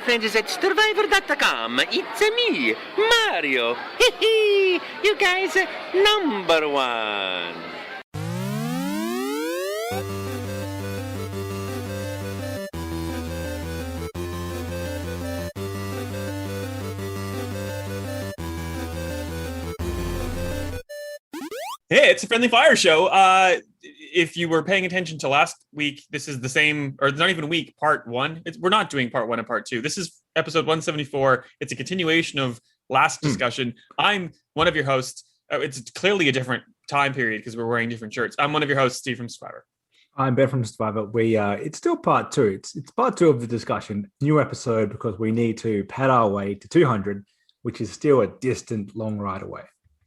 friends at Stevivor.com. It's me, Mario. Hee you guys number one. Hey, it's a Friendly Fire Show. If you were paying attention to last week, this is the same, or it's not even week, part one. We're not doing part one and part two. This is episode 174. It's a continuation of last discussion. I'm one of your hosts. It's clearly a different time period because we're wearing different shirts. I'm one of your hosts, Steve from Stevivor. I'm Ben from Stevivor. It's still part two. It's part two of the discussion. New episode because we need to pad our way to 200, which is still a distant, long ride away.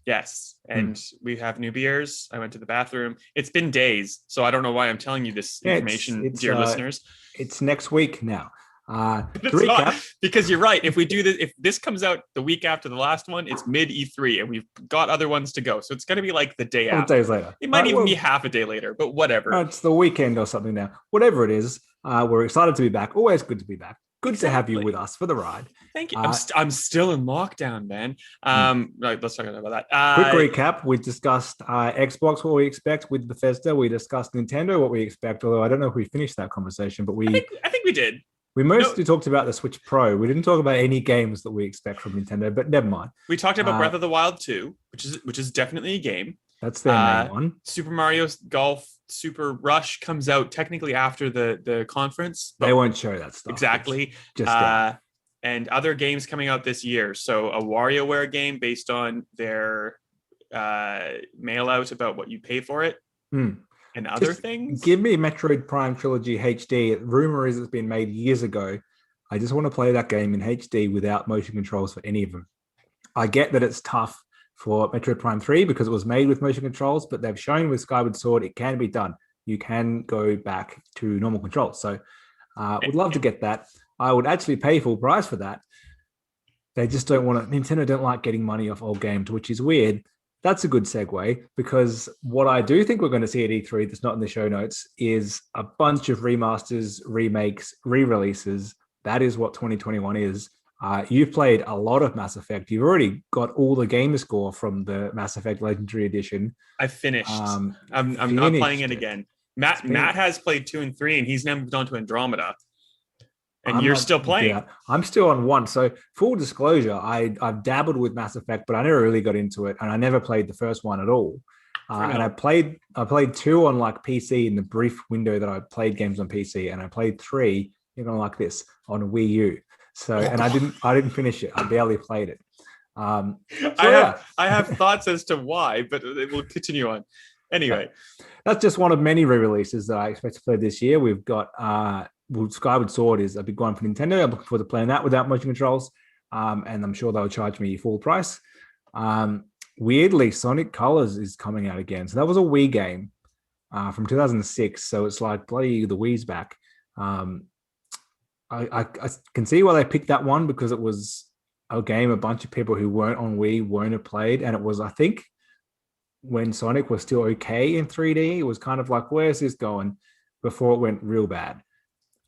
Yes, and we have new beers. I went to the bathroom. It's been days, so I don't know why I'm telling you this information, dear listeners. It's next week now. Not, because you're right. If we do this, if this comes out the week after the last one, it's mid E3, and we've got other ones to go. So it's going to be like the day after. Days later. It might even be half a day later, but whatever. It's the weekend or something now. Whatever it is, we're excited to be back. Always good to be back. Good to have you with us for the ride. Thank you. I'm still in lockdown, man. Right, let's talk about that. Quick recap. We discussed Xbox, what we expect with Bethesda. We discussed Nintendo, what we expect, although I don't know if we finished that conversation, but I think we did. We mostly talked about the Switch Pro. We didn't talk about any games that we expect from Nintendo, but never mind. We talked about Breath of the Wild 2, which is definitely a game. That's their main one. Super Mario Golf Super Rush comes out technically after the conference. They won't show that stuff. Exactly. And other games coming out this year. So a WarioWare game based on their mail out about what you pay for it. And other things. Give me Metroid Prime Trilogy HD. Rumor is it's been made years ago. I just want to play that game in HD without motion controls for any of them. I get that it's tough for Metroid Prime 3 because it was made with motion controls, but they've shown with Skyward Sword it can be done. You can go back to normal controls. So would love to get that. I would actually pay full price for that. They just don't want to. Nintendo don't like getting money off old games, which is weird. That's a good segue because what I do think we're going to see at E3 that's not in the show notes is a bunch of remasters, remakes, re-releases. That is what 2021 is. You've played a lot of Mass Effect. You've already got all the gamer score from the Mass Effect Legendary Edition. I finished. I'm not playing it again. Matt has played 2 and 3, and he's now moved on to Andromeda. And you're still playing. Yeah, I'm still on 1. So full disclosure, I've dabbled with Mass Effect, but I never really got into it, and I never played the first one at all. And I played 2 on like PC in the brief window that I played games on PC, and I played 3, you're gonna like this, on a Wii U. So, and I didn't finish it. I barely played it. I have thoughts as to why, but we'll continue on. Anyway, that's just one of many re-releases that I expect to play this year. We've got Skyward Sword is a big one for Nintendo. I'm looking forward to playing that without motion controls, and I'm sure they'll charge me full price. Weirdly, Sonic Colors is coming out again. So that was a Wii game from 2006. So it's like bloody the Wii's back. I can see why they picked that one because it was a game a bunch of people who weren't on Wii won't have played. And it was, I think, when Sonic was still okay in 3D, it was kind of like, where's this going? Before it went real bad.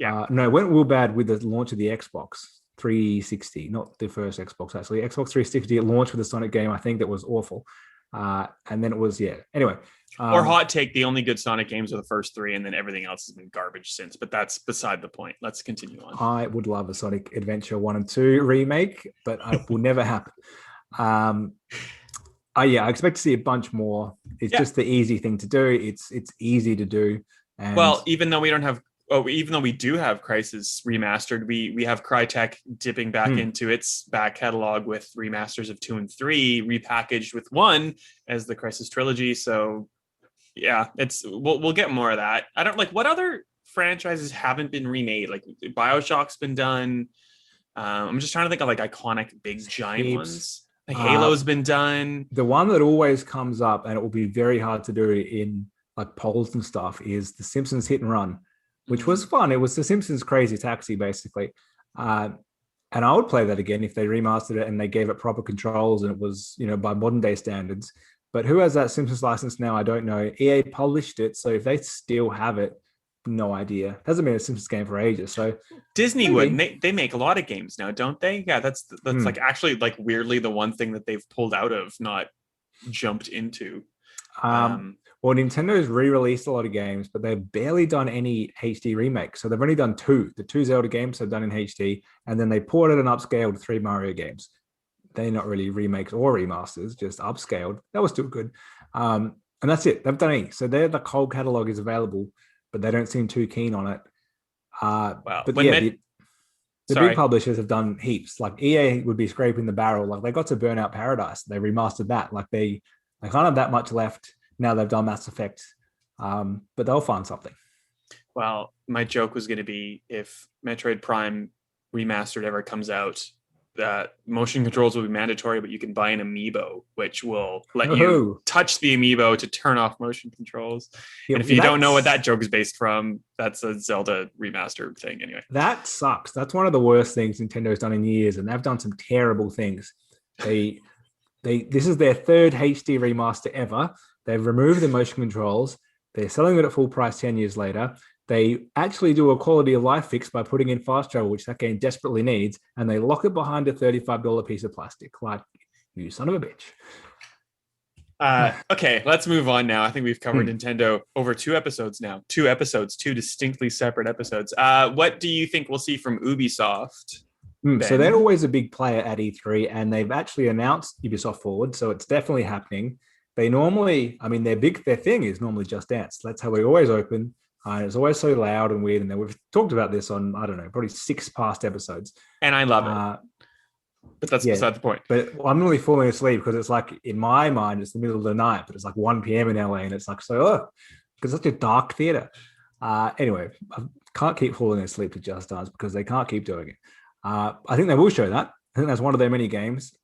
Yeah. No, it went real bad with the launch of the Xbox 360, not the first Xbox, actually. Xbox 360, it launched with a Sonic game, I think that was awful. And then it was, anyway. Or hot take, the only good Sonic games are the first 3, and then everything else has been garbage since. But that's beside the point. Let's continue on. I would love a Sonic Adventure 1 and 2 remake, but it will never happen. I expect to see a bunch more. It's just the easy thing to do. It's easy to do. And well, even though we do have Crysis remastered, we have Crytek dipping back into its back catalog with remasters of 2 and 3 repackaged with 1 as the Crysis trilogy. So yeah, we'll get more of that. I don't like what other franchises haven't been remade. Like BioShock's been done. I'm just trying to think of like iconic big giant ones. Like Halo's been done. The one that always comes up, and it will be very hard to do in like polls and stuff, is The Simpsons Hit and Run, which was fun. It was The Simpsons Crazy Taxi, basically. And I would play that again if they remastered it and they gave it proper controls and it was, by modern day standards. But who has that Simpsons license now? I don't know. EA published it, so if they still have it, no idea. Hasn't been a Simpsons game for ages. So Disney maybe. would. And they make a lot of games now, don't they? Yeah, that's like actually like weirdly the one thing that they've pulled out of, not jumped into. Well, Nintendo's re-released a lot of games, but they've barely done any HD remakes. So they've only done two. The two Zelda games they've done in HD, and then they ported and upscaled 3 Mario games. They're not really remakes or remasters, just upscaled. That was still good. And that's it. They've done any. So the whole catalog is available, but they don't seem too keen on it. But yeah, the big publishers have done heaps. Like EA would be scraping the barrel. Like they got to Burnout Paradise. They remastered that. Like they can't have that much left. Now they've done Mass Effect, but they'll find something. Well, my joke was going to be if Metroid Prime Remastered ever comes out, motion controls will be mandatory, but you can buy an amiibo, which will let you touch the amiibo to turn off motion controls. Yeah, and if you don't know what that joke is based from, that's a Zelda remaster thing anyway. That sucks. That's one of the worst things Nintendo's done in years, and they've done some terrible things. This is their third HD remaster ever. They've removed the motion controls. They're selling it at full price 10 years later. They actually do a quality of life fix by putting in fast travel, which that game desperately needs, and they lock it behind a $35 piece of plastic. Like, you son of a bitch. Okay, let's move on now. I think we've covered Nintendo over 2 episodes now. 2 episodes, 2 distinctly separate episodes. What do you think we'll see from Ubisoft? So they're always a big player at E3, and they've actually announced Ubisoft Forward, so it's definitely happening. They normally, their thing is normally Just Dance. That's how we always open. It's always so loud and weird. And then we've talked about this on, I don't know, probably 6 past episodes. And I love it. But that's beside the point. But I'm really falling asleep because it's like, in my mind, it's the middle of the night, but it's like 1 p.m. in LA. And it's like, because it's such a dark theater. Anyway, I can't keep falling asleep to Just Dance because they can't keep doing it. I think they will show that. I think that's one of their many games.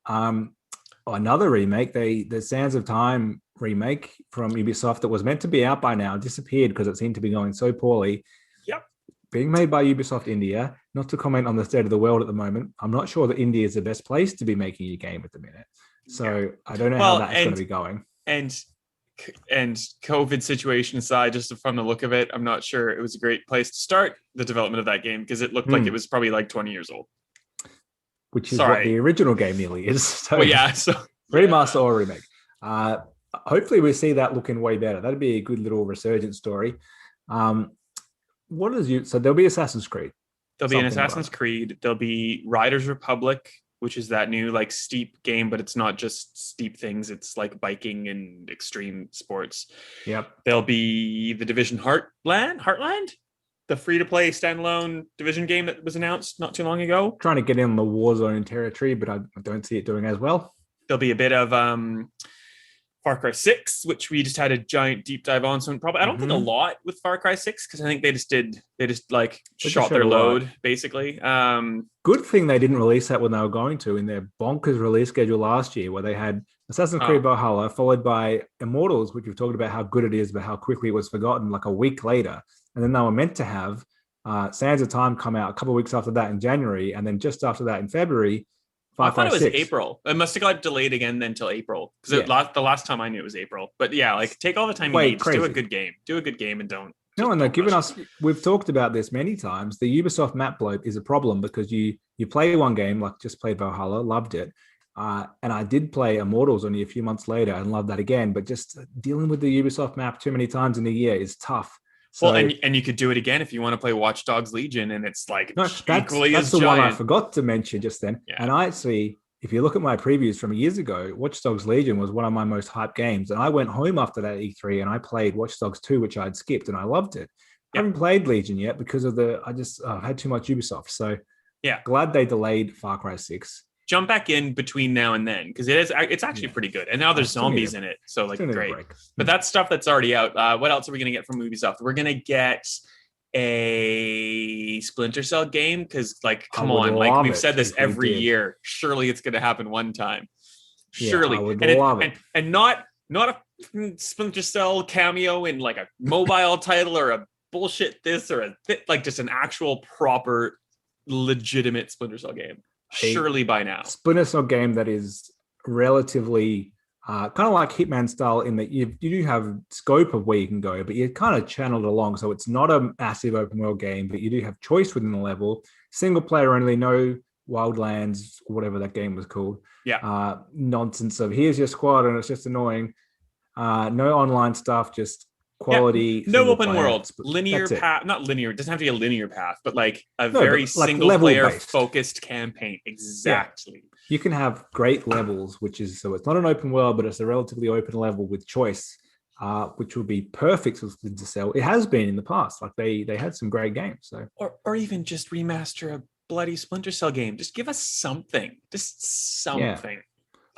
Another remake, the Sands of Time remake from Ubisoft that was meant to be out by now disappeared because it seemed to be going so poorly. Yep. Being made by Ubisoft India. Not to comment on the state of the world at the moment. I'm not sure that India is the best place to be making a game at the minute. So I don't know how that's going to be going. And COVID situation aside, just from the look of it, I'm not sure it was a great place to start the development of that game because it looked like it was probably like 20 years old. Which is what the original game nearly is. So remaster or remake. Hopefully we see that looking way better. That'd be a good little resurgence story. So there'll be Assassin's Creed. There'll be an Assassin's Creed. There'll be Riders Republic, which is that new like steep game, but it's not just steep things. It's like biking and extreme sports. Yep. There'll be the Division Heartland, the free-to-play standalone Division game that was announced not too long ago. Trying to get in the Warzone territory, but I don't see it doing as well. There'll be a bit of Far Cry 6, which we just had a giant deep dive on. So probably I don't think a lot with Far Cry 6 because I think they just shot their load basically. Good thing they didn't release that when they were going to in their bonkers release schedule last year, where they had Assassin's Creed Valhalla followed by Immortals, which we've talked about how good it is, but how quickly it was forgotten like a week later. And then they were meant to have Sands of Time come out a couple of weeks after that in January, and then just after that in February. I thought it was April. It must have got delayed again then till April because the last time I knew it was April. But yeah, like take all the time you need. Just do a good game. Do a good game and don't. No, and they're giving us. We've talked about this many times. The Ubisoft map bloat is a problem because you play one game, like just played Valhalla, loved it, and I did play Immortals only a few months later and loved that again. But just dealing with the Ubisoft map too many times in a year is tough. So, well, and you could do it again if you want to play Watch Dogs Legion, and it's like equally as giant. That's the one I forgot to mention just then. Yeah. And I actually, if you look at my previews from years ago, Watch Dogs Legion was one of my most hyped games. And I went home after that E3 and I played Watch Dogs 2, which I'd skipped, and I loved it. I haven't played Legion yet because of I had too much Ubisoft. So glad they delayed Far Cry 6. Jump back in between now and then because it's actually pretty good. And now there's zombies in it. So like great. But that's stuff that's already out. What else are we going to get from Ubisoft? We're going to get a Splinter Cell game because like, come on, like we've said this every year. Surely it's going to happen one time. Surely. And not a Splinter Cell cameo in like a mobile title or a bullshit this or like just an actual proper legitimate Splinter Cell game. Surely by now. Splinter Cell game that is relatively kind of like Hitman style in that you do have scope of where you can go, but you're kind of channeled along. So it's not a massive open world game, but you do have choice within the level. Single player only, no Wildlands, whatever that game was called. Yeah. Nonsense of here's your squad and it's just annoying. No online stuff, just quality. No open player. world, linear path, not linear. It doesn't have to be a linear path, but like a very like single player focused campaign. Exactly. Yeah. You can have great levels, which is so it's not an open world, but it's a relatively open level with choice, which would be perfect to sell. It has been in the past. Like they had some great games. So or even just remaster a bloody Splinter Cell game. Just give us something. Just something.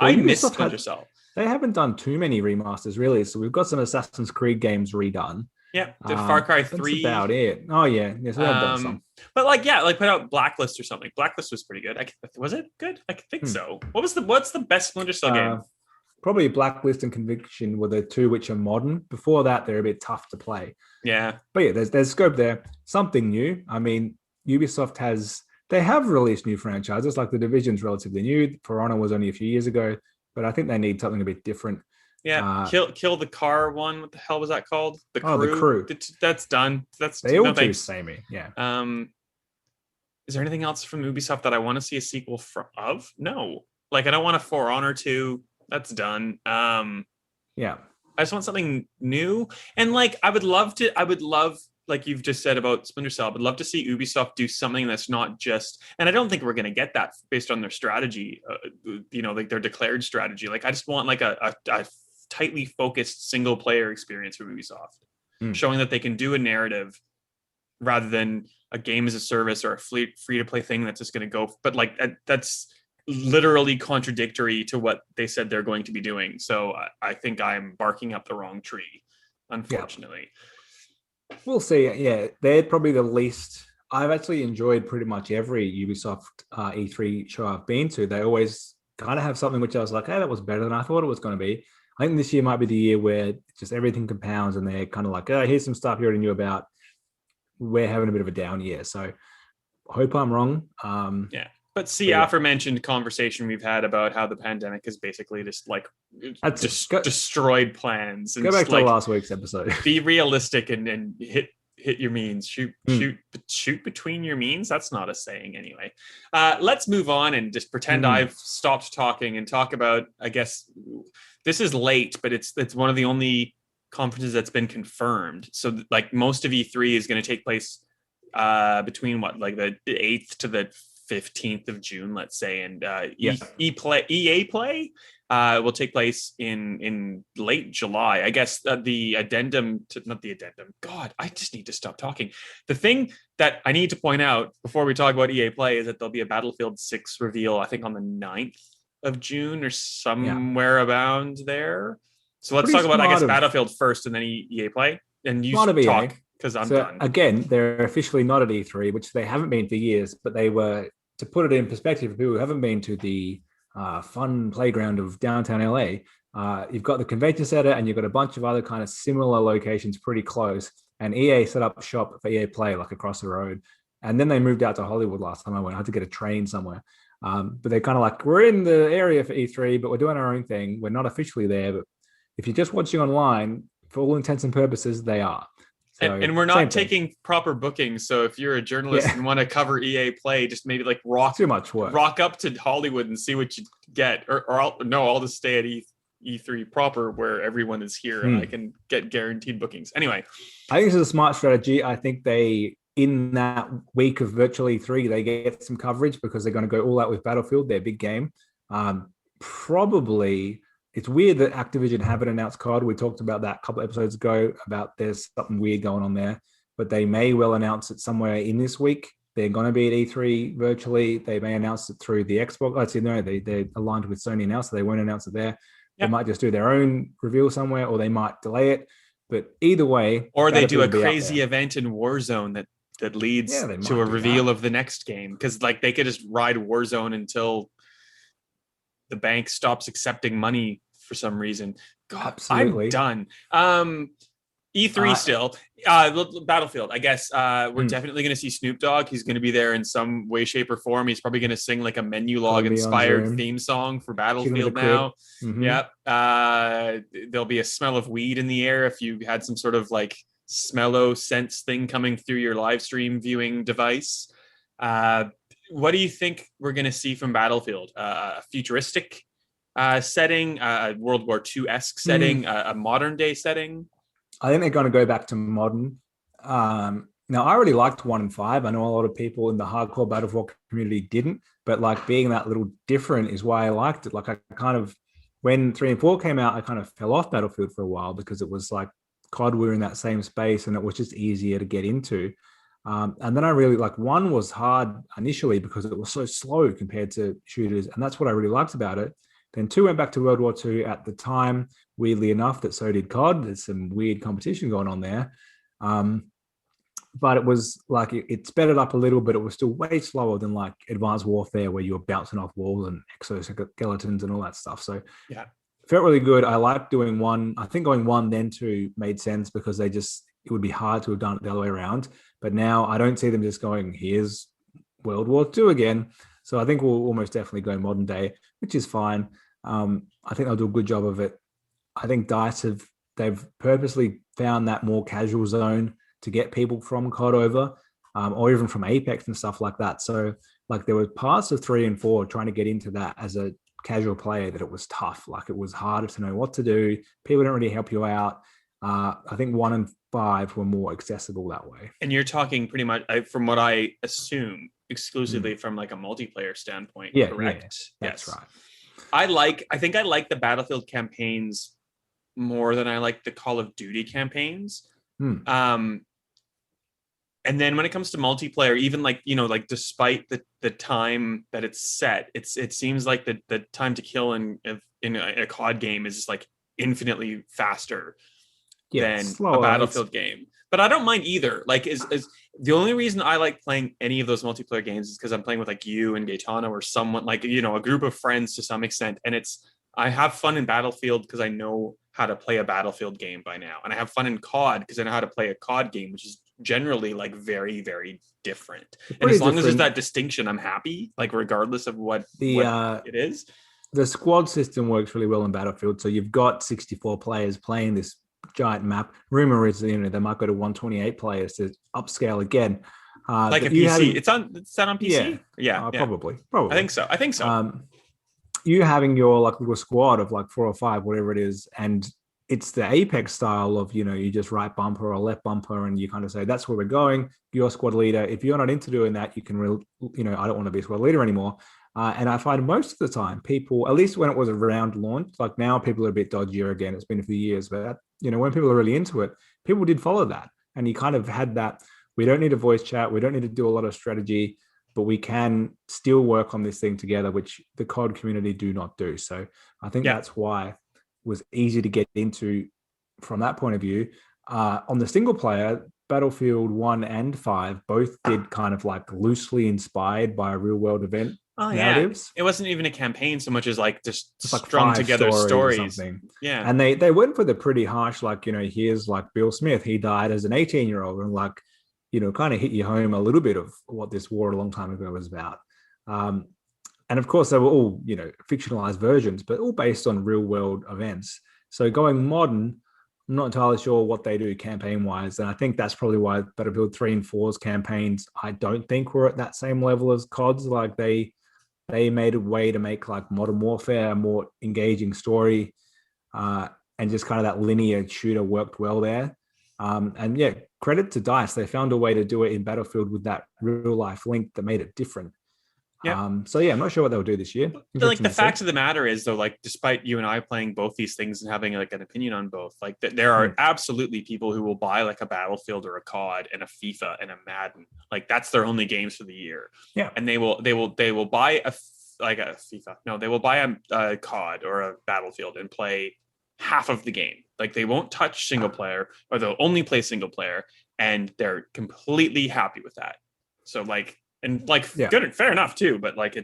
Well, I miss Splinter Cell. They haven't done too many remasters, really. So we've got some Assassin's Creed games redone. Yeah, did Far Cry 3. That's about it. Oh, yeah. Yes, we have done some. But put out Blacklist or something. Blacklist was pretty good. Was it good? I think so. What's the best Splinter Cell game? Probably Blacklist and Conviction were the two which are modern. Before that, they're a bit tough to play. Yeah. But yeah, there's scope there. Something new. I mean, Ubisoft have released new franchises. Like The Division's relatively new. For Honor was only a few years ago. But I think they need something a bit different. Yeah, kill the car one. What the hell was that called? The Crew. The Crew. That's done. They all do samey. Yeah. Is there anything else from Ubisoft that I want to see a sequel of? No. Like I don't want a For Honor 2. That's done. Yeah. I just want something new. And like I would love, like you've just said about Splinter Cell, I would love to see Ubisoft do something that's not just, and I don't think we're going to get that based on their strategy, like their declared strategy. Like I just want like a tightly focused single player experience from Ubisoft, showing that they can do a narrative rather than a game as a service or a free to play thing that's just going to go. But like that's literally contradictory to what they said they're going to be doing. So I think I'm barking up the wrong tree, unfortunately. Yeah. We'll see. Yeah, they're probably the least. I've actually enjoyed pretty much every Ubisoft E3 show I've been to. They always kind of have something which I was like, hey, that was better than I thought it was going to be. I think this year might be the year where just everything compounds and they're kind of like, oh, here's some stuff you already knew about. We're having a bit of a down year. So I hope I'm wrong. Yeah. But see, aforementioned conversation we've had about how the pandemic is basically just like destroyed plans. And go back to last week's episode. Be realistic and hit your means. Shoot between your means. That's not a saying anyway. Let's move on and just pretend I've stopped talking and talk about. I guess this is late, but it's one of the only conferences that's been confirmed. So like most of E3 is going to take place between the 8th to the 15th of June, let's say, and EA Play will take place in late July. I guess not the addendum. God, I just need to stop talking. The thing that I need to point out before we talk about EA Play is that there'll be a Battlefield 6 reveal, I think on the 9th of June or somewhere around there. So let's talk about, I guess, Battlefield first and then EA Play. And you talk because I'm done. Again, they're officially not at E3, which they haven't been for years, but they were. To put it in perspective, for people who haven't been to the fun playground of downtown LA, you've got the convention center and you've got a bunch of other kind of similar locations pretty close. And EA set up shop for EA Play like across the road. And then they moved out to Hollywood last time I went. I had to get a train somewhere. But they're kind of like, we're in the area for E3, but we're doing our own thing. We're not officially there. But if you're just watching online, for all intents and purposes, they are. So, and we're not taking proper bookings. So if you're a journalist and want to cover EA Play, just maybe like too much work. Rock up to Hollywood and see what you get. Or I'll just stay at E3 proper where everyone is here and I can get guaranteed bookings. Anyway. I think this is a smart strategy. I think in that week of virtual E3, they get some coverage because they're going to go all out with Battlefield, their big game. Probably... It's weird that Activision haven't announced COD. We talked about that a couple of episodes ago about there's something weird going on there, but they may well announce it somewhere in this week. They're going to be at E3 virtually. They may announce it through the Xbox. Actually, no, they're aligned with Sony now, so they won't announce it there. Yep. They might just do their own reveal somewhere, or they might delay it. But either way, or they do a crazy event in Warzone that leads to a reveal of the next game, because like they could just ride Warzone until the bank stops accepting money for some reason. God, absolutely. I'm done. E3 still. Battlefield, I guess. We're definitely going to see Snoop Dogg. He's going to be there in some way, shape, or form. He's probably going to sing like a menu log inspired theme song for Battlefield now. Mm-hmm. Yep. There'll be a smell of weed in the air if you had some sort of like smello sense thing coming through your live stream viewing device. What do you think we're going to see from Battlefield? A futuristic setting, a World War II-esque setting, a modern day setting? I think they're going to go back to modern. Now, I really liked 1 and 5. I know a lot of people in the hardcore Battlefield community didn't, but like being that little different is why I liked it. Like I kind of, when 3 and 4 came out, I kind of fell off Battlefield for a while because it was like COD were in that same space and it was just easier to get into. And then I really like 1 was hard initially because it was so slow compared to shooters. And that's what I really liked about it. Then 2 went back to World War II at the time, weirdly enough, that so did COD. There's some weird competition going on there. But it was like, it sped it up a little, but it was still way slower than like Advanced Warfare where you were bouncing off walls and exoskeletons and all that stuff. So yeah, felt really good. I liked doing 1. I think going 1 then 2 made sense because it would be hard to have done it the other way around. But now I don't see them just going, here's World War II again. So I think we'll almost definitely go modern day, which is fine. I think they'll do a good job of it. I think DICE they've purposely found that more casual zone to get people from COD over, or even from Apex and stuff like that. So like there were parts of 3 and 4 trying to get into that as a casual player that it was tough. Like it was harder to know what to do. People don't really help you out. I think 1 and 5 were more accessible that way. And you're talking pretty much, from what I assume, exclusively from like a multiplayer standpoint, correct? Yeah, that's right. I think I like the Battlefield campaigns more than I like the Call of Duty campaigns. And then when it comes to multiplayer, even like, like despite the time that it's set, it seems like the time to kill in a COD game is just like infinitely faster than a Battlefield game. But I don't mind either. Like is the only reason I like playing any of those multiplayer games is because I'm playing with like you and Gaetano or someone like, a group of friends to some extent. And I have fun in Battlefield because I know how to play a Battlefield game by now. And I have fun in COD because I know how to play a COD game, which is generally like very, very different. And as long as there's that distinction, I'm happy, like regardless of what it is. The squad system works really well in Battlefield. So you've got 64 players playing this giant map. Rumor is, they might go to 128 players to upscale again. Like a PC. It's set on PC? Yeah. Probably. I think so. You having your like little squad of like 4 or 5, whatever it is, and it's the Apex style of, you just right bumper or left bumper and you kind of say, that's where we're going. You're squad leader. If you're not into doing that, you can I don't want to be a squad leader anymore. And I find most of the time people, at least when it was around launch, like now people are a bit dodgier again. It's been a few years, but when people are really into it, people did follow that. And you kind of had that, we don't need a voice chat. We don't need to do a lot of strategy, but we can still work on this thing together, which the COD community do not do. So I think that's why it was easy to get into from that point of view. On the single player, Battlefield 1 and 5 both did kind of like loosely inspired by a real world event. Narratives. It wasn't even a campaign so much as like just like strung together stories. Yeah. And they went for the pretty harsh, like, here's like Bill Smith, he died as an 18-year-old, and like, kind of hit you home a little bit of what this war a long time ago was about. And of course, they were all, fictionalized versions, but all based on real world events. So going modern, I'm not entirely sure what they do campaign wise. And I think that's probably why Battlefield 3 and 4's campaigns, I don't think were at that same level as COD's. Like they made a way to make like Modern Warfare a more engaging story, and just kind of that linear shooter worked well there. And yeah, credit to DICE. They found a way to do it in Battlefield with that real life link that made it different. So yeah, I'm not sure what they'll do this year. Like the fact of the matter is though, like despite you and I playing both these things and having like an opinion on both, like there are absolutely people who will buy like a Battlefield or a COD and a FIFA and a Madden. Like that's their only games for the year. Yeah. And they will buy a FIFA. No, they will buy a COD or a Battlefield and play half of the game. Like they won't touch single player, or they'll only play single player, and they're completely happy with that. So like, and like good, fair enough too, but like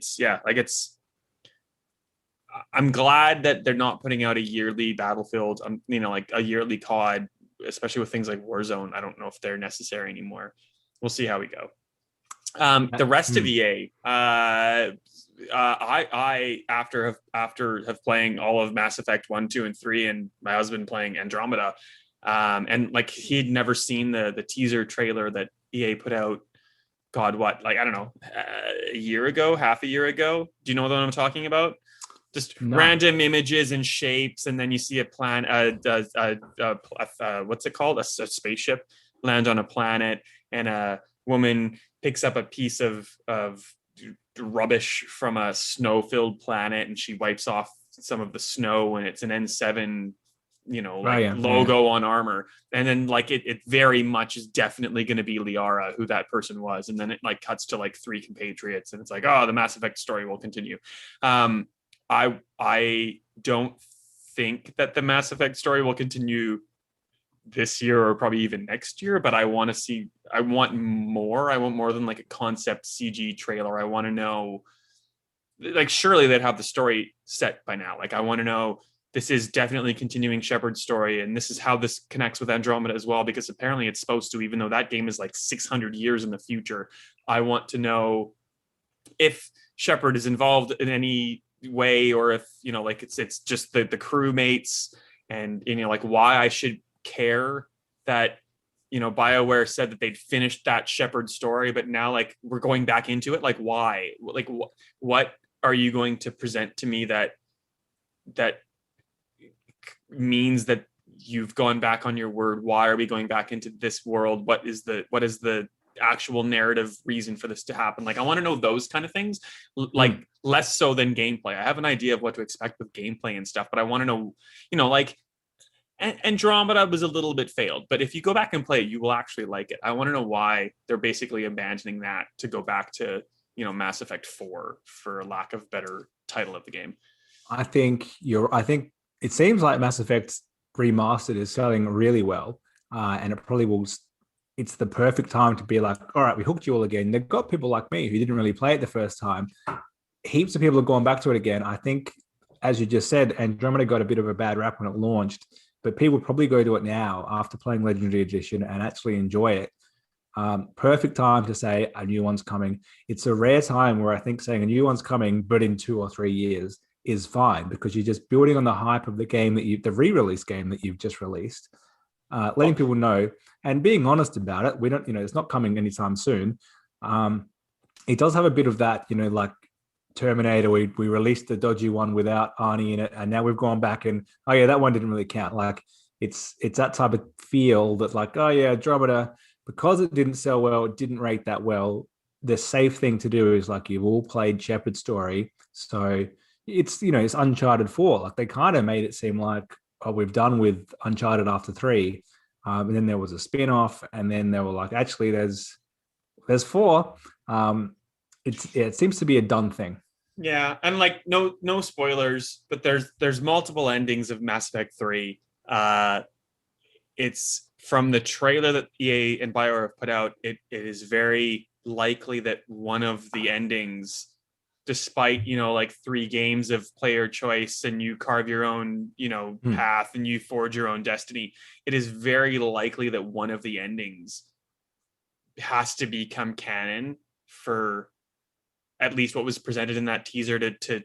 I'm glad that they're not putting out a yearly Battlefield, like a yearly COD especially with things like Warzone, I don't know if they're necessary anymore. We'll see how we go. The rest of EA, I after playing all of Mass Effect 1, 2, and 3, and my husband playing Andromeda, and like he'd never seen the teaser trailer that EA put out. God, what? Like, I don't know, a year ago, half a year ago. Do you know what I'm talking about? Just random images and shapes, and then you see a plan. What's it called? A spaceship land on a planet, and a woman picks up a piece of rubbish from a snow-filled planet, and she wipes off some of the snow, and it's an N7, logo on armor. And then like it very much is definitely going to be Liara, who that person was. And then it like cuts to like 3 compatriots, and it's like, oh, the Mass Effect story will continue. I don't think that the Mass Effect story will continue this year or probably even next year, but I want more. I want more than like a concept CG trailer. I want to know, like, surely they'd have the story set by now. Like, I want to know this is definitely continuing Shepard's story, and this is how this connects with Andromeda as well, because apparently it's supposed to, even though that game is like 600 years in the future. I want to know if Shepard is involved in any way, or if, like it's just the crewmates, and like why I should care that BioWare said that they'd finished that Shepard story, but now like we're going back into it. Like, why? Like, what are you going to present to me that means that you've gone back on your word? Why are we going back into this world? What is the actual narrative reason for this to happen? Like, I want to know those kind of things, like less so than gameplay. I have an idea of what to expect with gameplay and stuff, but I want to know, like Andromeda was a little bit failed, but if you go back and play it, you will actually like it. I want to know why they're basically abandoning that to go back to, Mass Effect 4, for lack of better title of the game. I think it seems like Mass Effect Remastered is selling really well, and it probably will. It's the perfect time to be like, all right, we hooked you all again. They've got people like me who didn't really play it the first time. Heaps of people have gone back to it again. I think, as you just said, Andromeda got a bit of a bad rap when it launched, but people probably go to it now after playing Legendary Edition and actually enjoy it. Perfect time to say a new one's coming. It's a rare time where I think saying a new one's coming, but in 2 or 3 years, is fine, because you're just building on the hype of the game the re-release game that you've just released, letting people know and being honest about it. We don't, it's not coming anytime soon. It does have a bit of that, like Terminator. We released the dodgy one without Arnie in it, and now we've gone back and, oh yeah, that one didn't really count. Like it's that type of feel that, like, oh yeah, Andromeda, because it didn't sell well, it didn't rate that well. The safe thing to do is, like, you've all played Shepard's story, so it's it's Uncharted 4. Like, they kind of made it seem like, oh, we've done with Uncharted after 3, and then there was a spin-off, and then they were like, actually there's 4. It seems to be a done thing. Yeah, and like no spoilers, but there's multiple endings of Mass Effect 3. It's from the trailer that EA and BioWare have put out, it is very likely that one of the endings, despite, like 3 games of player choice and you carve your own, path and you forge your own destiny, it is very likely that one of the endings has to become canon for at least what was presented in that teaser to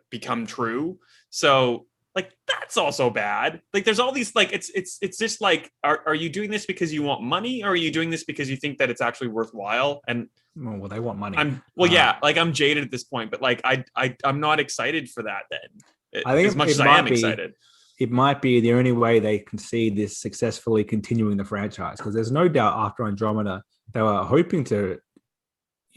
become true. So, like, that's also bad. Like, there's all these, like, it's just like, are you doing this because you want money, or are you doing this because you think that it's actually worthwhile? And well, they want money. I'm jaded at this point, but like I'm not excited for that then. I think as much as I am excited. It might be the only way they can see this successfully continuing the franchise, because there's no doubt after Andromeda they were hoping to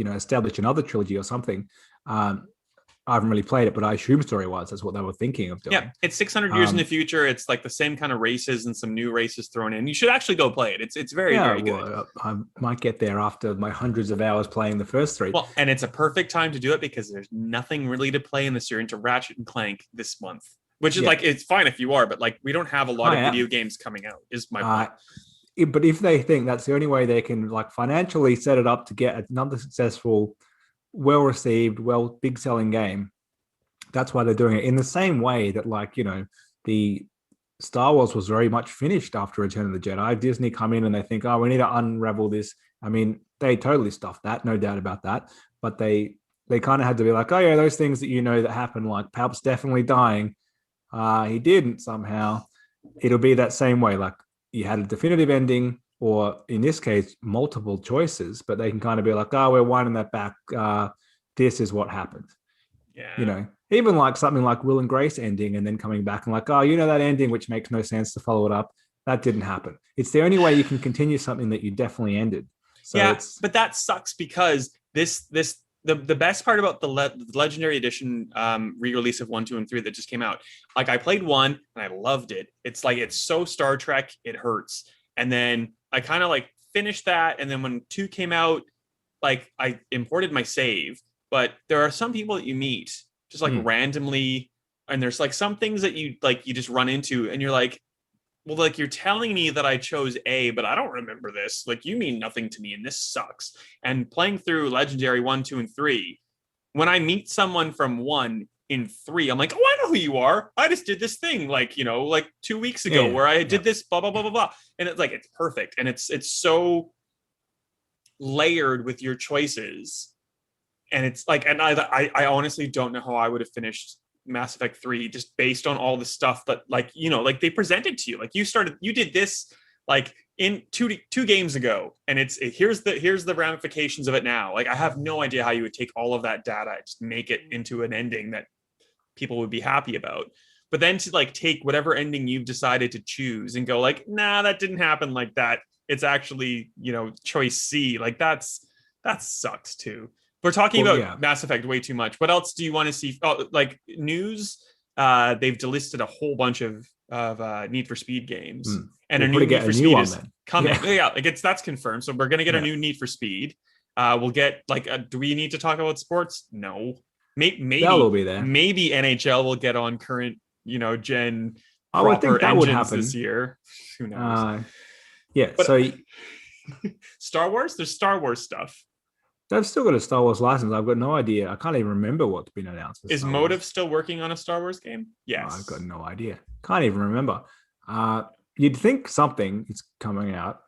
establish another trilogy or something. I haven't really played it, but I assume story-wise, that's what they were thinking of doing. Yeah, it's 600 years in the future. It's like the same kind of races and some new races thrown in. You should actually go play it. It's very, very good. I might get there after my hundreds of hours playing the first 3. Well, and it's a perfect time to do it because there's nothing really to play unless you're into Ratchet and Clank this month. Which is like, it's fine if you are, but like, we don't have a lot of video games coming out, is my point. But if they think that's the only way they can, like, financially set it up to get another successful, well-received, big selling game, that's why they're doing it. In the same way that, like, the Star Wars was very much finished after Return of the Jedi. Disney come in and they think, oh, we need to unravel this. I mean, they totally stuffed that, no doubt about that. But they kind of had to be like, oh yeah, those things that that happened, like Palp's definitely dying. He didn't somehow. It'll be that same way. Like you had a definitive ending, or in this case, multiple choices, but they can kind of be like, oh, we're winding that back. This is what happened. Yeah. Even like something like Will and Grace ending and then coming back and like, oh, that ending, which makes no sense to follow it up. That didn't happen. It's the only way you can continue something that you definitely ended. So but that sucks because the best part about the Legendary Edition re-release of 1, 2, and 3 that just came out, like I played 1 and I loved it. It's like, it's so Star Trek, it hurts. And then I kind of like finished that. And then when 2 came out, like I imported my save, but there are some people that you meet just like randomly. And there's like some things that you just run into and you're like, well, like you're telling me that I chose A, but I don't remember this. Like you mean nothing to me and this sucks. And playing through Legendary 1, 2, and 3, when I meet someone from 1 in 3, I'm like, oh, I know who you are. I just did this thing like 2 weeks ago where I did this, blah, blah, blah, blah, blah. And it's like, it's perfect. And it's so layered with your choices. And it's like, and I honestly don't know how I would have finished Mass Effect 3 just based on all the stuff that like they presented to you. Like you did this like in two games ago, and here's the ramifications of it now. Like I have no idea how you would take all of that data and just make it into an ending that people would be happy about. But then to like take whatever ending you've decided to choose and go like, nah, that didn't happen like that. It's actually, choice C. Like that sucks too. We're talking about Mass Effect way too much. What else do you want to see? Oh, like news? They've delisted a whole bunch of Need for Speed games, and a new Need for Speed is coming. Yeah, that's confirmed. So we're gonna get a new Need for Speed. We'll get do we need to talk about sports? No. Maybe will be there. Maybe NHL will get on current, gen I think that would happen this year. Who knows? But, so Star Wars. There's Star Wars stuff. They've still got a Star Wars license. I've got no idea. I can't even remember what's been announced. Is Motive still working on a Star Wars game? Yes. I've got no idea. Can't even remember. You'd think something is coming out.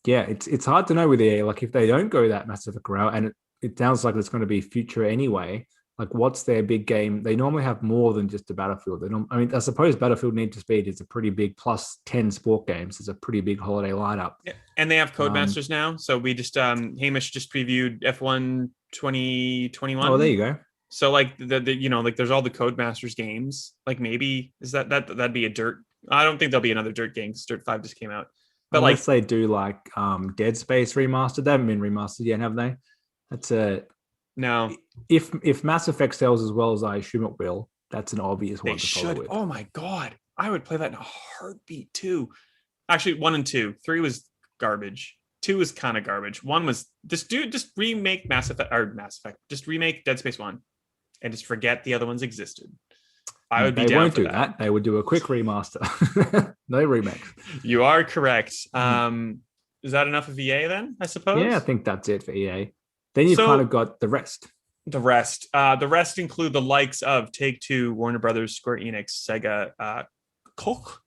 It's hard to know with EA. Like if they don't go that Mass Effect route, and it sounds like it's going to be future anyway. Like what's their big game? They normally have more than just a Battlefield. I suppose Battlefield Need for Speed is a pretty big plus 10 sport games. It's a pretty big holiday lineup. Yeah. And they have Codemasters now. So we just Hamish just previewed F1 2021. Oh, there you go. So like there's all the Codemasters games. Like maybe that'd be a Dirt. I don't think there'll be another Dirt game because Dirt 5 just came out. But unless they do like Dead Space remastered. They haven't been remastered yet, have they? That's a no. If Mass Effect sells as well as I assume it will, that's an obvious one to follow with. Oh my god, I would play that in a heartbeat too. Actually, 1 and 2. 3 was garbage. 2 was kind of garbage. 1 was just remake Mass Effect. Just remake Dead Space 1, and just forget the other ones existed. I would be down for that. They won't do that. They would do a quick remaster. No remake. You are correct. Is that enough of EA then? I suppose. Yeah, I think that's it for EA. Then you've kind of got the rest. The rest include the likes of Take-Two, Warner Brothers, Square Enix, Sega, Koch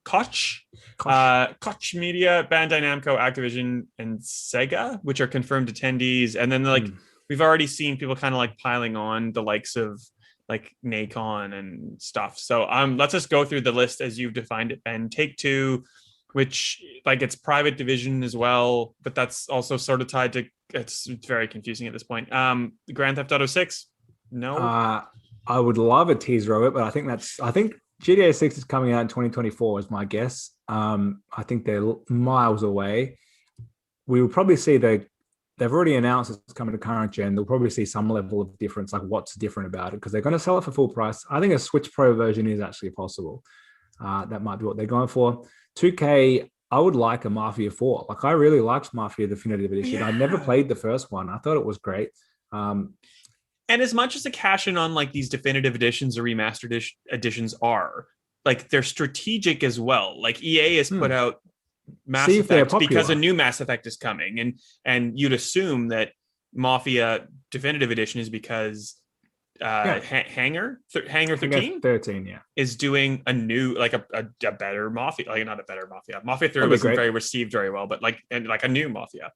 Media, Bandai Namco, Activision, and Sega, which are confirmed attendees. And then we've already seen people kind of like piling on the likes of like Nacon and stuff. So let's just go through the list as you've defined it, Ben. Take-Two, which like it's private division as well, but that's also sort of tied to. It's very confusing at this point. Grand Theft Auto 6, no. I would love a teaser of it, but I think GTA 6 is coming out in 2024 is my guess. I think they're miles away. We will probably see they've already announced it's coming to current gen. They'll probably see some level of difference, like what's different about it, because they're going to sell it for full price. I think a Switch Pro version is actually possible. That might be what they're going for. 2K, I would like a Mafia 4. Like I really liked Mafia Definitive Edition. Yeah. I never played the first one. I thought it was great. And as much as the cash in on like these definitive editions or remastered editions are, like they're strategic as well. Like EA has put out Mass Effect because a new Mass Effect is coming, and you'd assume that Mafia Definitive Edition is because Hangar 13 yeah, is doing a new, like a better Mafia, like not a better Mafia. Mafia 3 That'd be wasn't great. very received very well, but like a new Mafia.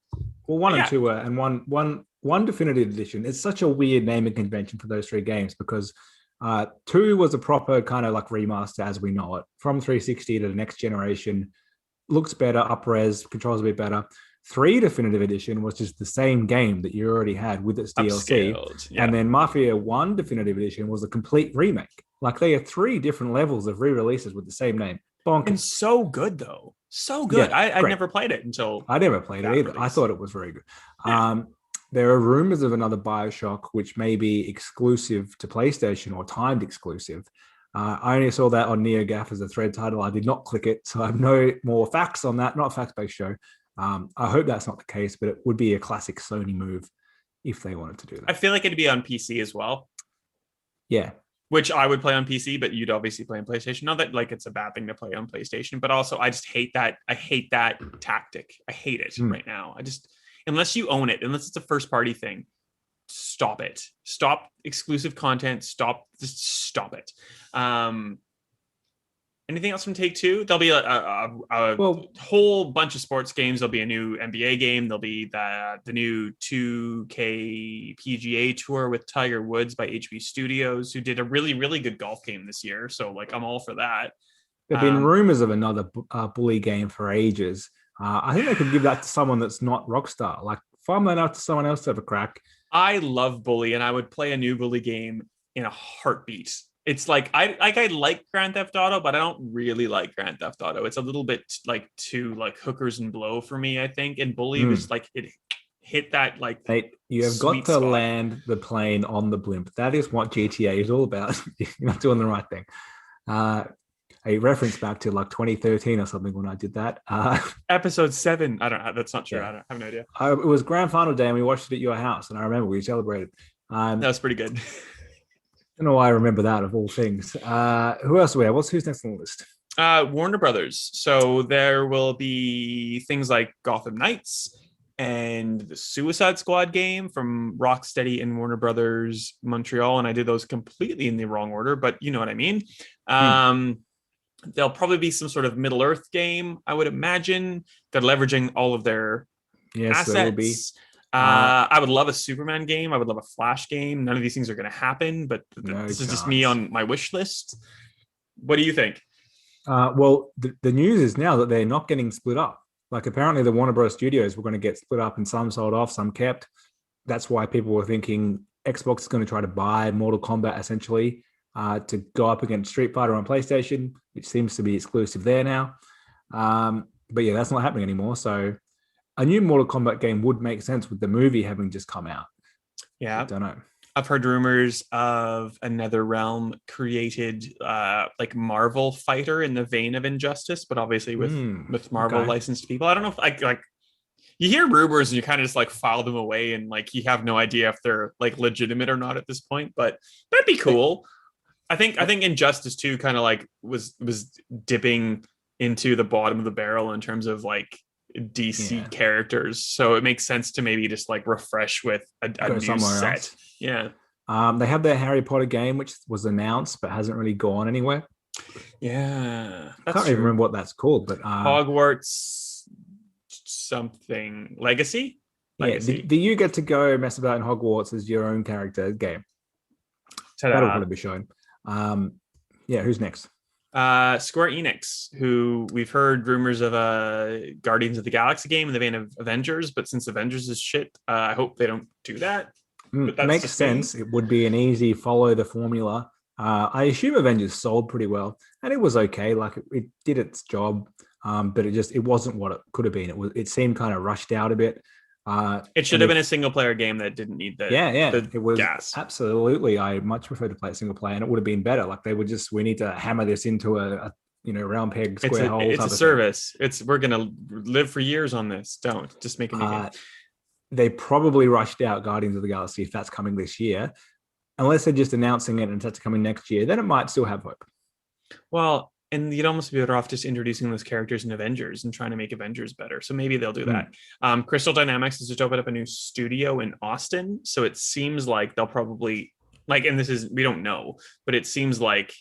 well, one Yeah. and two, and one definitive edition. It's such a weird naming convention for those three games because two was a proper kind of like remaster as we know it from 360 to the next generation. Looks better, up-res, controls a bit better. 3 definitive edition was just the same game that you already had with its DLC. Upscaled, yeah. And then Mafia 1 definitive edition was a complete remake. Like they are 3 different levels of re-releases with the same name. Bonkers. And so good though. So good. Yeah, I great. never played it until I never played it either. release. I thought it was very good. Yeah. There are rumors of another BioShock, which may be exclusive to PlayStation or timed exclusive. I only saw that on NeoGAF as a thread title. I did not click it, so I have no more facts on that. Not a fact-based show. I hope that's not the case, but it would be a classic Sony move if they wanted to do that. I feel like it'd be on PC as well. Yeah. Which I would play on PC, but you'd obviously play on PlayStation. Not that like it's a bad thing to play on PlayStation, but also I just hate that. I hate that tactic. I hate it right now. Unless you own it, unless it's a first party thing, stop it. Stop exclusive content. Just stop it. Anything else from Take-Two? There'll be a whole bunch of sports games. There'll be a new NBA game. There'll be the new 2K PGA Tour with Tiger Woods by HB Studios, who did a really, really good golf game this year. So, like, I'm all for that. There have been rumors of another bully game for ages. I think they could give that to someone that's not Rockstar. Like, farm that out to someone else to have a crack. I love Bully, and I would play a new Bully game in a heartbeat. It's like I like Grand Theft Auto, but I don't really like Grand Theft Auto. It's a little bit like too like hookers and blow for me, I think. And Bully was like it hit that like. Hey, you have got to spot. land the plane on the blimp. That is what GTA is all about. You're not doing the right thing. A reference back to like 2013 or something when I did that. Episode 7. I don't know. That's not true. Yeah. I don't have no idea. It was grand final day and we watched it at your house. And I remember we celebrated. That was pretty good. I don't know why I remember that of all things. Who else do we have? Who's next on the list? Warner Brothers. So there will be things like Gotham Knights and the Suicide Squad game from Rocksteady and Warner Brothers Montreal. And I did those completely in the wrong order, but you know what I mean. There'll probably be some sort of Middle Earth game, I would imagine. They're leveraging all of their assets. There will be. I would love a Superman game. I would love a Flash game. None of these things are going to happen, but this is just me on my wish list. What do you think? Well, the news is now that they're not getting split up. Like apparently the Warner Bros. Studios were going to get split up and some sold off, some kept. That's why people were thinking Xbox is going to try to buy Mortal Kombat essentially to go up against Street Fighter on PlayStation, which seems to be exclusive there now. But yeah, that's not happening anymore. So a new Mortal Kombat game would make sense with the movie having just come out. Yeah. I don't know. I've heard rumors of another realm created like Marvel fighter in the vein of Injustice, but obviously with Marvel licensed people. I don't know if like you hear rumors and you kind of just like file them away and like you have no idea if they're like legitimate or not at this point, but that'd be cool. I think Injustice 2 kind of like was dipping into the bottom of the barrel in terms of like DC characters, so it makes sense to maybe just like refresh with a new set else. Yeah. They have their Harry Potter game which was announced but hasn't really gone anywhere. I can't even remember what that's called, but Hogwarts something Legacy. Do you get to go mess about in Hogwarts as your own character game? Ta-da. That'll probably be shown. Who's next? Square Enix, who we've heard rumors of a Guardians of the Galaxy game in the vein of Avengers, but since Avengers is shit, I hope they don't do that. But that makes sense. It would be an easy follow the formula. I assume Avengers sold pretty well, and it was okay. Like it did its job, but it wasn't what it could have been. It seemed kind of rushed out a bit. It should have been a single player game that didn't need the it was gas. Absolutely. I much prefer to play a single player, and it would have been better. Like they would we need to hammer this into a round peg square hole. It's a service. We're gonna live for years on this. Don't just make a new game. They probably rushed out Guardians of the Galaxy if that's coming this year, unless they're just announcing it and that's coming next year. Then it might still have hope. Well, and you'd almost be better off just introducing those characters in Avengers and trying to make Avengers better. So maybe they'll do that. Crystal Dynamics has just opened up a new studio in Austin. So it seems like they'll probably Like, and this is, we don't know, but it seems like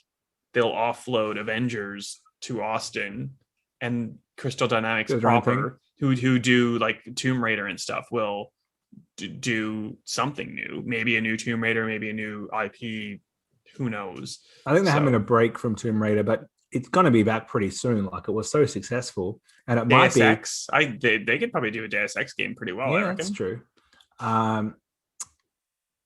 they'll offload Avengers to Austin, and Crystal Dynamics proper, who do like Tomb Raider and stuff, will do something new. Maybe a new Tomb Raider, maybe a new IP. Who knows? I think they're having a break from Tomb Raider, but it's going to be back pretty soon. Like, it was so successful, and it might be. They could probably do a Deus Ex game pretty well. Yeah, that's true.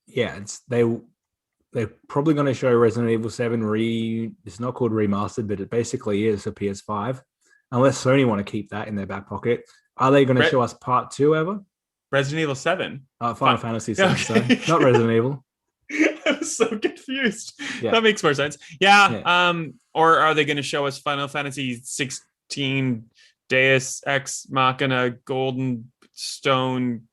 Yeah, they're probably going to show Resident Evil 7 it's not called remastered, but it basically is for PS5. Unless Sony want to keep that in their back pocket. Are they going to show us part 2 ever? Resident Evil 7. Final Fantasy 7, okay. So not Resident Evil. I was so confused. Yeah. That makes more sense. Yeah. Or are they going to show us Final Fantasy 16 Deus Ex Machina Golden Stone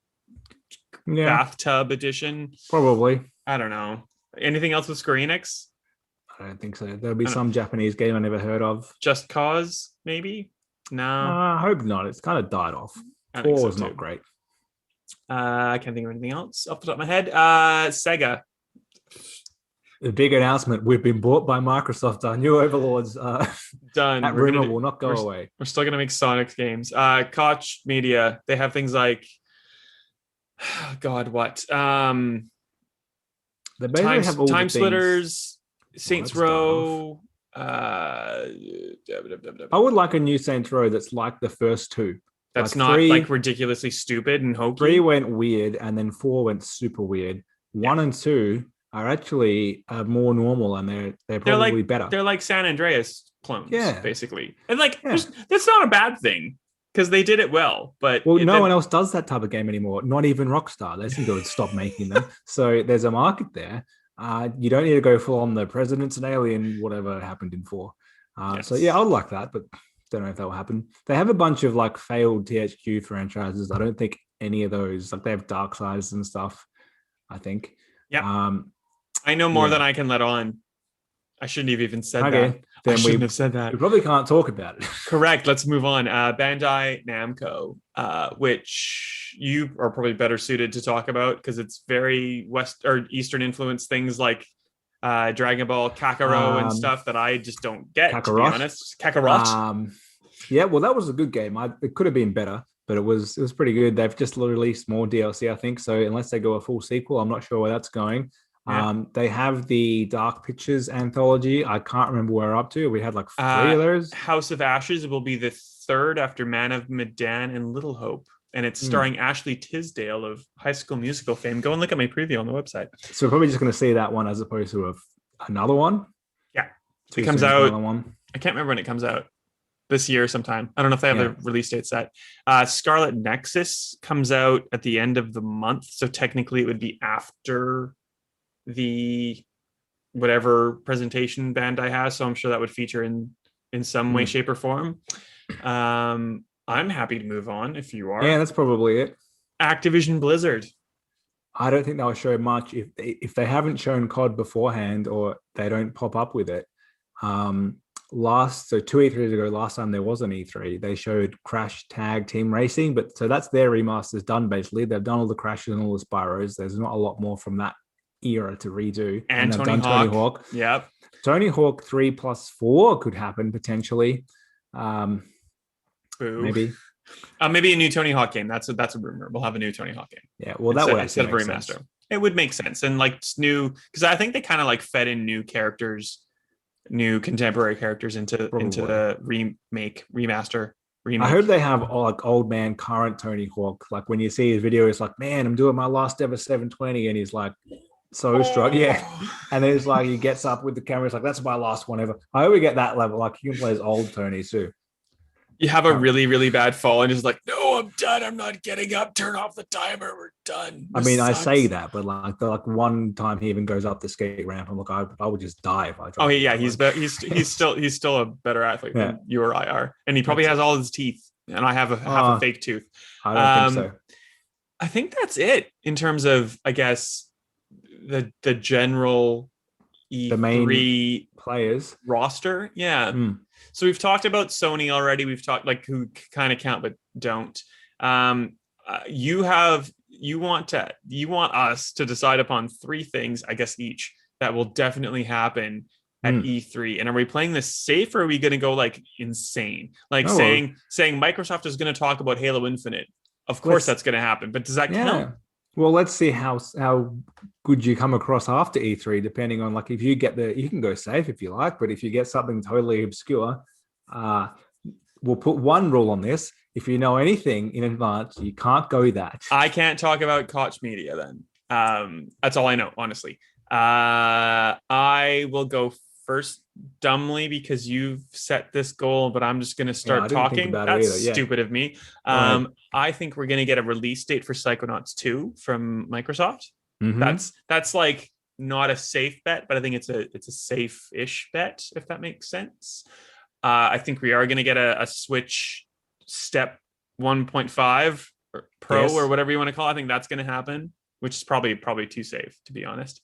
Bathtub Edition? Probably. I don't know. Anything else with Square Enix? I don't think so. There'll be some Japanese game I never heard of. Just Cause, maybe? No. I hope not. It's kind of died off. 4 was not great. I can't think of anything else off the top of my head. Sega. The big announcement: we've been bought by Microsoft. Our new overlords. Done. That rumor will not go away. We're still going to make Sonic games. Koch Media. They have things like, God, what? They basically have all Time the Splitters, Saints Row. I would like a new Saints Row that's like the first 2. That's like not 3, like ridiculously stupid and hokey. 3 went weird, and then 4 went super weird. 1 and 2 are actually more normal, and they're probably better. They're like San Andreas clones, basically. And that's not a bad thing, because they did it well. But no one else does that type of game anymore. Not even Rockstar. They seem to stop making them. So there's a market there. You don't need to go full on the President's an Alien, whatever happened in 4. So yeah, I would like that, but don't know if that will happen. They have a bunch of like failed THQ franchises. I don't think any of those, like they have Darksiders and stuff, I think. Yeah. I know more than I can let on. I shouldn't have even said that. I shouldn't have said that. We probably can't talk about it. Correct. Let's move on. Bandai Namco, which you are probably better suited to talk about because it's very West or Eastern influenced things like Dragon Ball Kakarot and stuff that I just don't get, Kakarot. To be honest. Kakarot. Yeah, well, that was a good game. It could have been better, but it was pretty good. They've just released more DLC, I think. So unless they go a full sequel, I'm not sure where that's going. Yeah. They have the Dark Pictures anthology. I can't remember where we're up to. We had like 3 of those. House of Ashes will be the 3rd after Man of Medan and Little Hope. And it's starring Ashley Tisdale of High School Musical fame. Go and look at my preview on the website. So we're probably just going to see that one as opposed to another one? Yeah. It comes out. I can't remember when it comes out. This year sometime. I don't know if they have the release date set. Scarlet Nexus comes out at the end of the month. So technically it would be after the whatever presentation Bandai has. So I'm sure that would feature in some way, shape, or form. I'm happy to move on if you are. Yeah, that's probably it. Activision Blizzard. I don't think they'll show much if they haven't shown COD beforehand or they don't pop up with it. 2 E3s ago, last time there was an E3, they showed Crash Tag Team Racing, but so that's their remasters done basically. They've done all the Crashes and all the Spyros. There's not a lot more from that era to redo. And Tony Hawk. Yep. Tony Hawk 3+4 could happen potentially. Maybe. Maybe a new Tony Hawk game. That's a rumor. We'll have a new Tony Hawk game. Yeah, well, that would instead of a remaster. Sense. It would make sense, and like new because I think they kind of like fed in new characters, new contemporary characters into the remaster. I hope they have like old man current Tony Hawk. Like when you see his video, it's like, man, I'm doing my last ever 720, and he's like so strong, and then it's like he gets up with the camera. It's like that's my last one ever. I hope we get that level. Like you can play as old Tony too. You have a really, really bad fall and just like, no, I'm done. I'm not getting up. Turn off the timer. We're done. I mean, sucks. I say that, but like one time he even goes up the skate ramp. I'm like, I would just die if I tried. Oh yeah, he's still a better athlete than you or I are, and he probably has all his teeth, and I have half a fake tooth. I don't think so. I think that's it in terms of, I guess, the general E3 the main players roster. Yeah. So we've talked about Sony already. We've talked like who kind of count but don't. You have us to decide upon 3 things, I guess, each that will definitely happen at E3. And are we playing this safe, or are we going to go like insane? Like saying Microsoft is going to talk about Halo Infinite. Of course that's going to happen, but does that count? Well, let's see how good you come across after E3, depending on like if you get you can go safe if you like, but if you get something totally obscure, we'll put one rule on this. If you know anything in advance, you can't go that. I can't talk about Koch Media then. That's all I know, honestly. I will go first dumbly because you've set this goal, but I'm just going to start talking. That's stupid of me. I think we're going to get a release date for Psychonauts 2 from Microsoft. That's like not a safe bet, but I think it's a safe-ish bet, if that makes sense. I think we are going to get a Switch Step 1.5 or Pro or whatever you want to call it. I think that's going to happen, which is probably too safe, to be honest.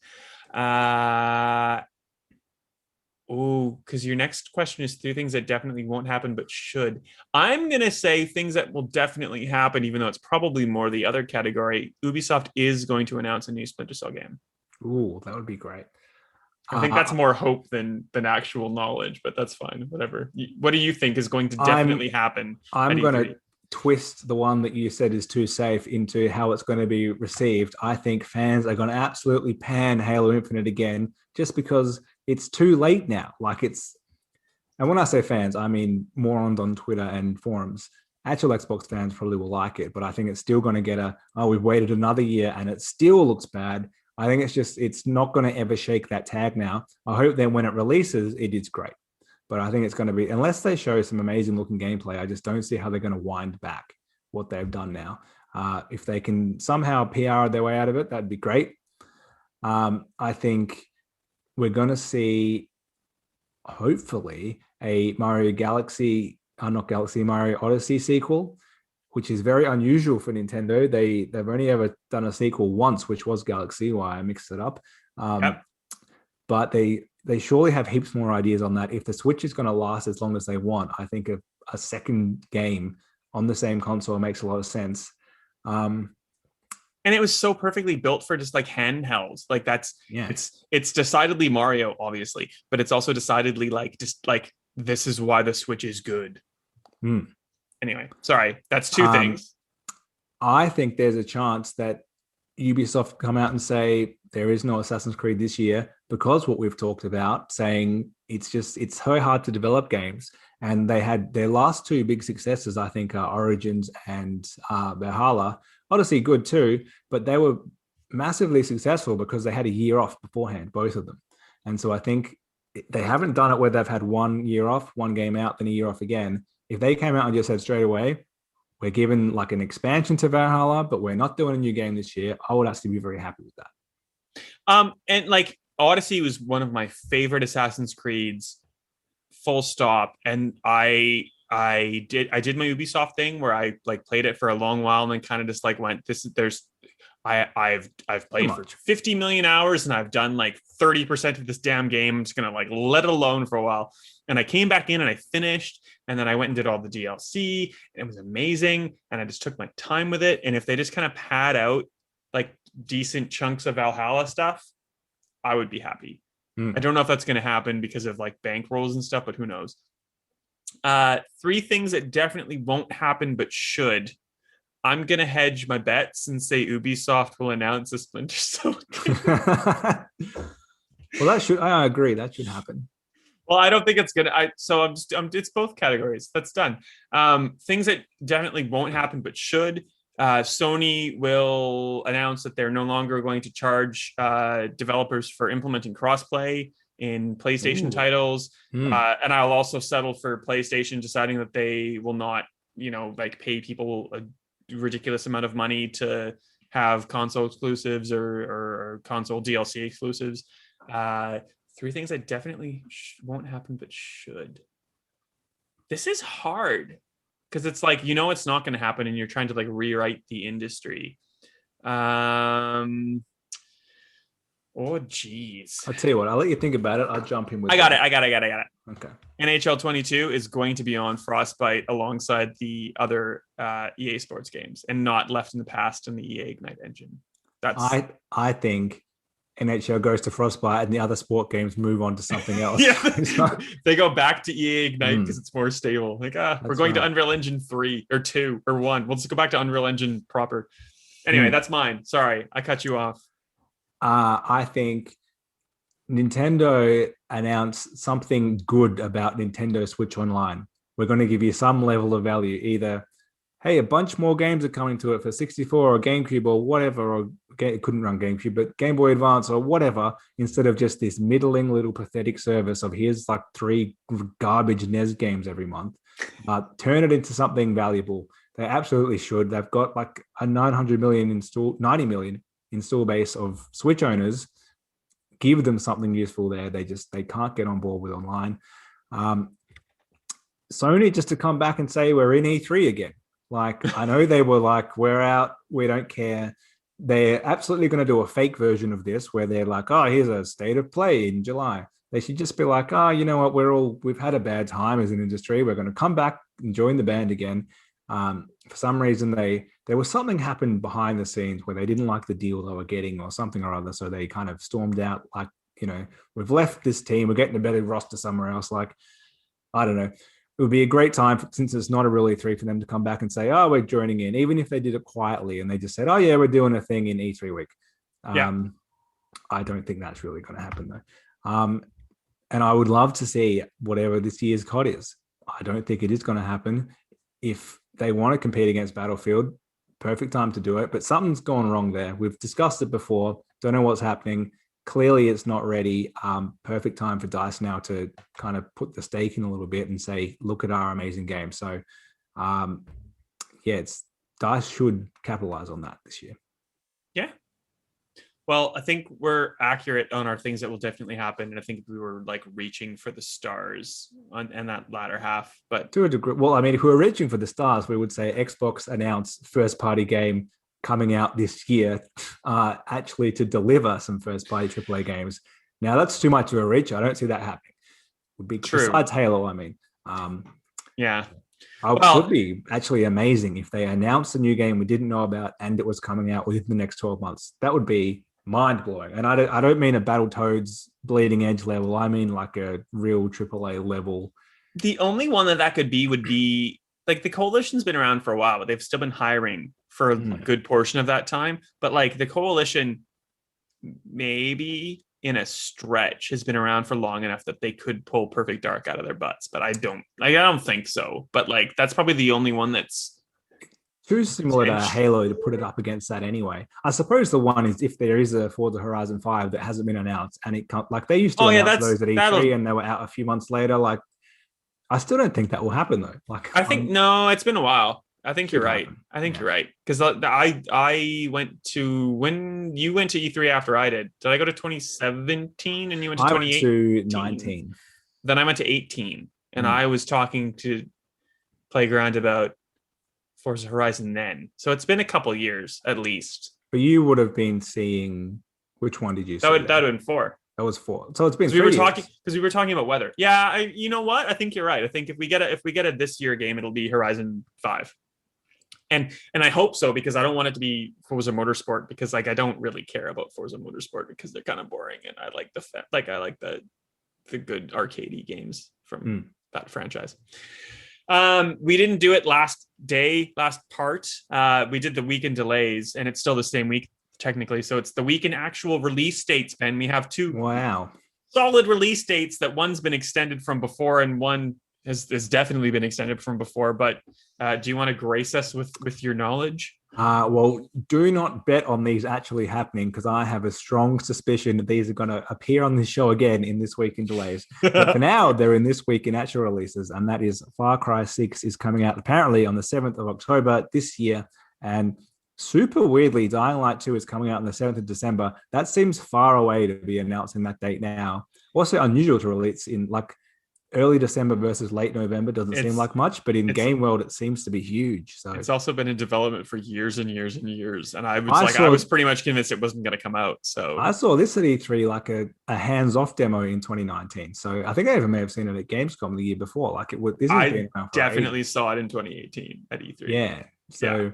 Because your next question is 3 things that definitely won't happen but should. I'm going to say things that will definitely happen, even though it's probably more the other category. Ubisoft is going to announce a new Splinter Cell game. Ooh, that would be great. I think that's more hope than actual knowledge, but that's fine. Whatever. What do you think is going to definitely happen? I'm going to twist the one that you said is too safe into how it's going to be received. I think fans are going to absolutely pan Halo Infinite again, just because it's too late now. And when I say fans, I mean morons on Twitter and forums. Actual Xbox fans probably will like it, but I think it's still going to get we've waited another year and it still looks bad. I think it's not going to ever shake that tag now. I hope then when it releases, it is great. But I think it's going to be, unless they show some amazing looking gameplay, I just don't see how they're going to wind back what they've done now. If they can somehow PR their way out of it, that'd be great. I think we're going to see, hopefully, a Mario Odyssey sequel, which is very unusual for Nintendo. They've only ever done a sequel once, which was Galaxy, why I mixed it up. But they surely have heaps more ideas on that. If the Switch is going to last as long as they want, I think a second game on the same console makes a lot of sense. And it was so perfectly built for just like handhelds. Like it's decidedly Mario, obviously, but it's also decidedly this is why the Switch is good. Anyway, sorry, that's 2 things. I think there's a chance that Ubisoft come out and say there is no Assassin's Creed this year because what we've talked about, saying it's so hard to develop games. And they had their last 2 big successes, I think, are Origins and Valhalla. Odyssey, good too, but they were massively successful because they had a year off beforehand, both of them. And so I think they haven't done it where they've had 1 year off, 1 game out, then a year off again. If they came out and just said straight away, we're giving like an expansion to Valhalla, but we're not doing a new game this year, I would actually be very happy with that. And like Odyssey was one of my favorite Assassin's Creeds, full stop. And I did my Ubisoft thing where I like played it for a long while and then kind of just like went, I've played for 50 million hours and I've done like 30% of this damn game. I'm just gonna like let it alone for a while. And I came back in and I finished, and then I went and did all the DLC, and it was amazing. And I just took my time with it. And if they just kind of pad out like decent chunks of Valhalla stuff, I would be happy. I don't know if that's going to happen because of like bankrolls and stuff, but who knows? 3 things that definitely won't happen but should. I'm going to hedge my bets and say Ubisoft will announce a Splinter Cell game. Well, I agree. That should happen. Well, I don't think it's going to. It's both categories. That's done. Things that definitely won't happen but should. Sony will announce that they're no longer going to charge developers for implementing crossplay in PlayStation titles. And I'll also settle for PlayStation deciding that they will not, pay people a ridiculous amount of money to have console exclusives or console DLC exclusives. 3 things that definitely won't happen but should. This is hard because it's like, it's not going to happen and you're trying to like rewrite the industry. Oh geez. I'll tell you what, I'll let you think about it. I'll jump in with I got it. Okay. NHL 22 is going to be on Frostbite alongside the other EA Sports games and not left in the past in the EA Ignite engine. I think NHL goes to Frostbite and the other sport games move on to something else. They go back to EA Ignite because it's more stable. Like, we're going to Unreal Engine 3 or 2 or 1. We'll just go back to Unreal Engine proper. Anyway, that's mine. Sorry, I cut you off. I think Nintendo announced something good about Nintendo Switch Online. We're going to give you some level of value. Either, hey, a bunch more games are coming to it for 64 or GameCube or whatever, or it couldn't run GameCube, but Game Boy Advance or whatever, instead of just this middling little pathetic service of here's like 3 garbage NES games every month. Turn it into something valuable. They absolutely should. They've got like a 90 million install base of Switch owners. Give them something useful there. They can't get on board with online. Sony just to come back and say we're in E3 again. Like, I know they were like, we're out, we don't care. They're absolutely going to do a fake version of this where they're like, oh, here's a state of play in July. They should just be like, oh, you know what, we've had a bad time as an industry. We're going to come back and join the band again. For some reason, there was something happened behind the scenes where they didn't like the deal they were getting or something or other. So they kind of stormed out like, we've left this team. We're getting a better roster somewhere else. Like, I don't know. It would be a great time since it's not a real E3 for them to come back and say, oh, we're joining in, even if they did it quietly and they just said, oh, yeah, we're doing a thing in E3 week. I don't think that's really going to happen, though. And I would love to see whatever this year's COD is. I don't think it is going to happen. If they want to compete against Battlefield, perfect time to do it. But something's gone wrong there. We've discussed it before. Don't know what's happening. Clearly, it's not ready. Perfect time for DICE now to kind of put the stake in a little bit and say, look at our amazing game. So, DICE should capitalize on that this year. Yeah. Well, I think we're accurate on our things that will definitely happen. And I think we were like reaching for the stars in that latter half. But to a degree, well, I mean, if we were reaching for the stars, we would say Xbox announced first-party game coming out this year, actually to deliver some first-party AAA games. Now, that's too much of a reach. I don't see that happening. Would be true. Besides Halo, I mean. Yeah. It would be actually amazing if they announced a new game we didn't know about and it was coming out within the next 12 months. That would be mind-blowing. And I don't mean a Battletoads bleeding edge level. I mean like a real AAA level. The only one that could be would be like the Coalition's been around for a while, but they've still been hiring for a good portion of that time. But like the Coalition, maybe in a stretch, has been around for long enough that they could pull Perfect Dark out of their butts. But I don't think so. But like that's probably the only one that's too similar to Halo to put it up against that anyway. I suppose the one is if there is a Forza Horizon 5 that hasn't been announced and it can't, like they used to announce those at E3 and they were out a few months later. Like I still don't think that will happen though. Like I think no, it's been a while. I think you're right. You're right because I went to when you went to E3 after I did. Did I go to 2017 and you went to 2018? I went to 19. Then I went to 18 and I was talking to Playground about Forza Horizon then. So it's been a couple years at least. But you would have been seeing which one did you see? That would have been 4. That was 4. So it's been we were talking about weather. Yeah, you know what? I think you're right. I think if we get a this year game, it'll be Horizon 5. And I hope so because I don't want it to be Forza Motorsport because like I don't really care about Forza Motorsport because they're kind of boring and I like the good arcadey games from that franchise. We didn't do it last part. We did the weekend delays and it's still the same week technically. So it's the weekend actual release dates, Ben. We have 2 solid release dates that one's been extended from before and one has definitely been extended from before. But do you want to grace us with your knowledge? Well, do not bet on these actually happening because I have a strong suspicion that these are going to appear on this show again in this week in delays. But for now, they're in this week in actual releases, and that is Far Cry 6 is coming out apparently on the 7th of October this year, and super weirdly, Dying Light 2 is coming out on the 7th of December. That seems far away to be announcing that date now. Also unusual to release in like early December versus late November doesn't seem It's- like much, but in it's- game world, it seems to be huge. So It's also been in development for years and years and years, and I I was pretty much convinced it wasn't going to come out. So I saw this at E3 like a hands-off demo in 2019. So I think I even may have seen it at Gamescom the year before. Like it would. This has been around for definitely ages. saw it in 2018 at E3. Yeah. So,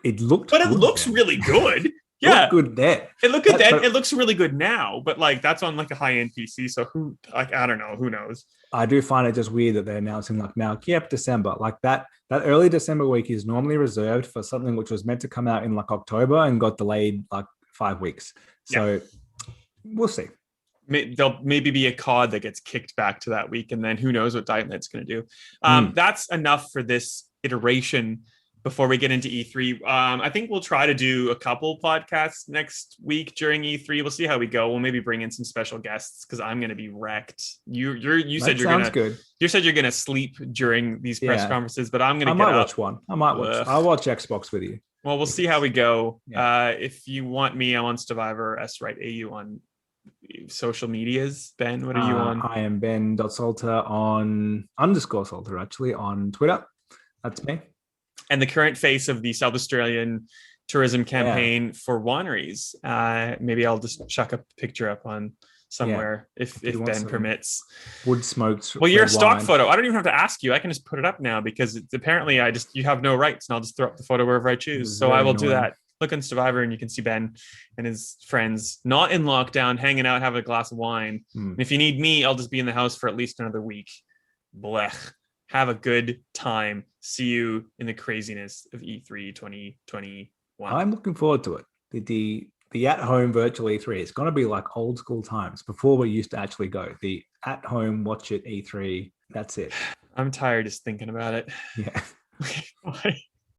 it looked, but it good looks then. really good. Looked Yeah, good there. it looked good then. But It looks really good now, but like that's on like a high-end PC. So I don't know. Who knows? I do find it just weird that they're announcing like now, yep, December. Like that early December week is normally reserved for something which was meant to come out in like October and got delayed like 5 weeks. So we'll see. There'll maybe be a COD that gets kicked back to that week, and then who knows what Diamond's going to do. That's enough for this iteration. Before we get into E3, I think we'll try to do a couple podcasts next week during E3. We'll see how we go. We'll maybe bring in some special guests because I'm going to be wrecked. You said you're gonna sleep during these press conferences, but I'm gonna. I might watch one. I might watch. I'll watch Xbox with you. Well, we'll see how we go. Yeah. If you want me, I'm on Stevivor, Wright AU on social medias. Ben, what are you on? I am Ben.Salter on _Salter actually on Twitter. That's me. And the current face of the South Australian tourism campaign for wineries. Maybe I'll just chuck a picture up on somewhere if Ben permits. Wood smoked. Well, you're a stock photo. I don't even have to ask you. I can just put it up now because it's apparently you have no rights, and I'll just throw up the photo wherever I choose. So I will do that. Look on Stevivor and you can see Ben and his friends not in lockdown, hanging out, having a glass of wine. And if you need me, I'll just be in the house for at least another week. Blech. Have a good time. See you in the craziness of E3 2021. I'm looking forward to it. The at-home virtual E3, it's going to be like old school times before we used to actually go. The at-home watch it E3, that's it. I'm tired just thinking about it. Yeah. Bye.